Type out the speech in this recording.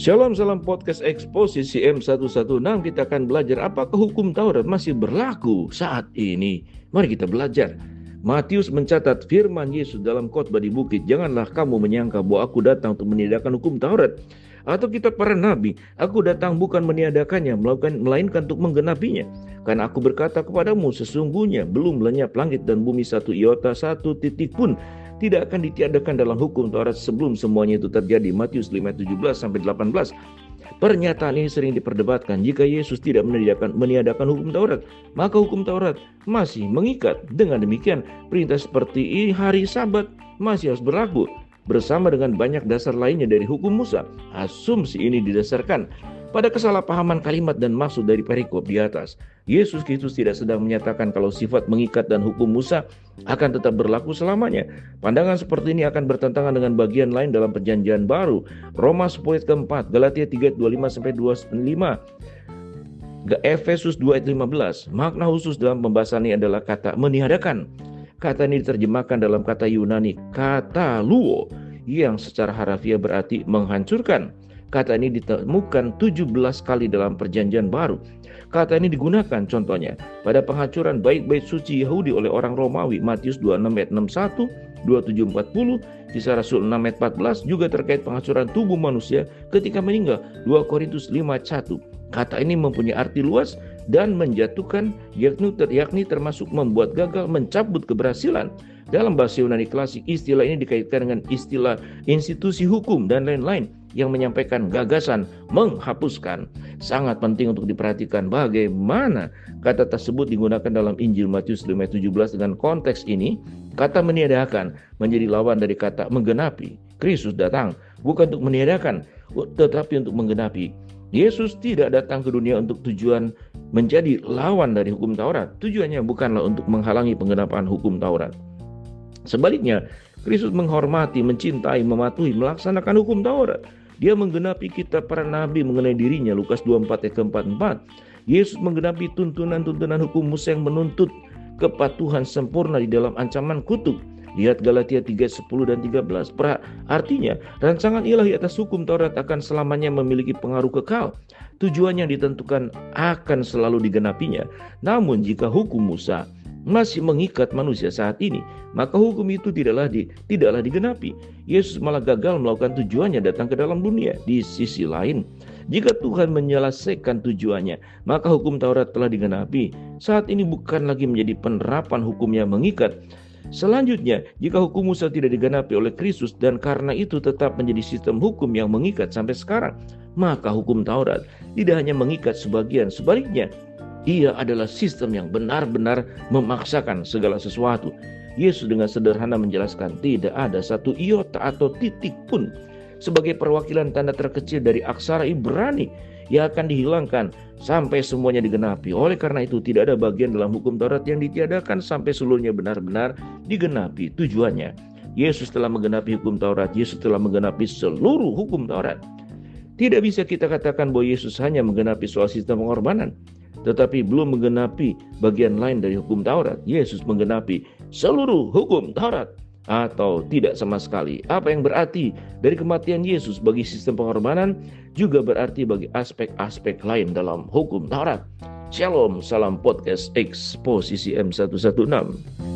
Shalom, salam podcast Eksposisi M116. Kita akan belajar apakah hukum Taurat masih berlaku saat ini. Mari kita belajar. Matius mencatat firman Yesus dalam khotbah di bukit. Janganlah kamu menyangka bahwa aku datang untuk meniadakan hukum Taurat atau kitab para nabi. Aku datang bukan meniadakannya, melainkan untuk menggenapinya. Karena aku berkata kepadamu, sesungguhnya belum lenyap langit dan bumi satu iota, satu titik pun tidak akan ditiadakan dalam hukum Taurat sebelum semuanya itu terjadi. Matius 5:17-18. Pernyataan ini sering diperdebatkan. Jika Yesus tidak meniadakan hukum Taurat, maka hukum Taurat masih mengikat. Dengan demikian, perintah seperti hari Sabat masih harus berlaku bersama dengan banyak dasar lainnya dari hukum Musa. Asumsi ini didasarkan pada kesalahpahaman kalimat dan maksud dari perikop di atas. Yesus Kristus tidak sedang menyatakan kalau sifat mengikat dan hukum Musa akan tetap berlaku selamanya. Pandangan seperti ini akan bertentangan dengan bagian lain dalam perjanjian baru. Roma 10 ayat keempat, Galatia 3:25-25, Efesus 2 ayat 15. Makna khusus dalam pembahasan ini adalah kata meniadakan. Kata ini diterjemahkan dalam kata Yunani kataluo yang secara harafiah berarti menghancurkan. Kata ini ditemukan 17 kali dalam perjanjian baru. Kata ini digunakan contohnya pada penghancuran bait-bait suci Yahudi oleh orang Romawi, Matius 26 ayat 61, 27:40, Kisah Rasul 6 ayat 14, juga terkait penghancuran tubuh manusia ketika meninggal, 2 Korintus 5 ayat 1. Kata ini mempunyai arti luas dan menjatuhkan, yakni termasuk membuat gagal, mencabut keberhasilan. Dalam bahasa Yunani klasik, istilah ini dikaitkan dengan istilah institusi hukum dan lain-lain yang menyampaikan gagasan menghapuskan. Sangat penting untuk diperhatikan bagaimana kata tersebut digunakan dalam Injil Matius 5:17. Dengan konteks ini, kata meniadakan menjadi lawan dari kata menggenapi. Kristus datang bukan untuk meniadakan, tetapi untuk menggenapi. Yesus tidak datang ke dunia untuk tujuan menjadi lawan dari hukum Taurat. Tujuannya bukanlah untuk menghalangi penggenapan hukum Taurat. Sebaliknya, Kristus menghormati, mencintai, mematuhi, melaksanakan hukum Taurat. Dia menggenapi kitab para nabi mengenai dirinya, Lukas 24 ayat ke-44. Yesus menggenapi tuntunan-tuntunan hukum Musa yang menuntut kepatuhan sempurna di dalam ancaman kutuk. Lihat Galatia 3:10 dan 13. Artinya, rancangan ilahi atas hukum Taurat akan selamanya memiliki pengaruh kekal. Tujuannya ditentukan akan selalu digenapinya. Namun jika hukum Musa masih mengikat manusia saat ini, maka hukum itu tidaklah digenapi. Yesus malah gagal melakukan tujuannya datang ke dalam dunia. Di sisi lain, jika Tuhan menyelesaikan tujuannya, maka hukum Taurat telah digenapi. Saat ini bukan lagi menjadi penerapan hukum yang mengikat. Selanjutnya, jika hukum Musa tidak digenapi oleh Kristus dan karena itu tetap menjadi sistem hukum yang mengikat sampai sekarang, maka hukum Taurat tidak hanya mengikat sebagian, sebaliknya ia adalah sistem yang benar-benar memaksakan segala sesuatu. Yesus dengan sederhana menjelaskan tidak ada satu iota atau titik pun sebagai perwakilan tanda terkecil dari aksara Ibrani yang akan dihilangkan sampai semuanya digenapi. Oleh karena itu tidak ada bagian dalam hukum Taurat yang ditiadakan sampai seluruhnya benar-benar digenapi. Tujuannya, Yesus telah menggenapi hukum Taurat. Yesus telah menggenapi seluruh hukum Taurat. Tidak bisa kita katakan bahwa Yesus hanya menggenapi soal sistem pengorbanan, tetapi belum menggenapi bagian lain dari hukum Taurat. Yesus menggenapi seluruh hukum Taurat atau tidak sama sekali. Apa yang berarti dari kematian Yesus bagi sistem pengorbanan juga berarti bagi aspek-aspek lain dalam hukum Taurat. Shalom, salam podcast Eksposisi M116.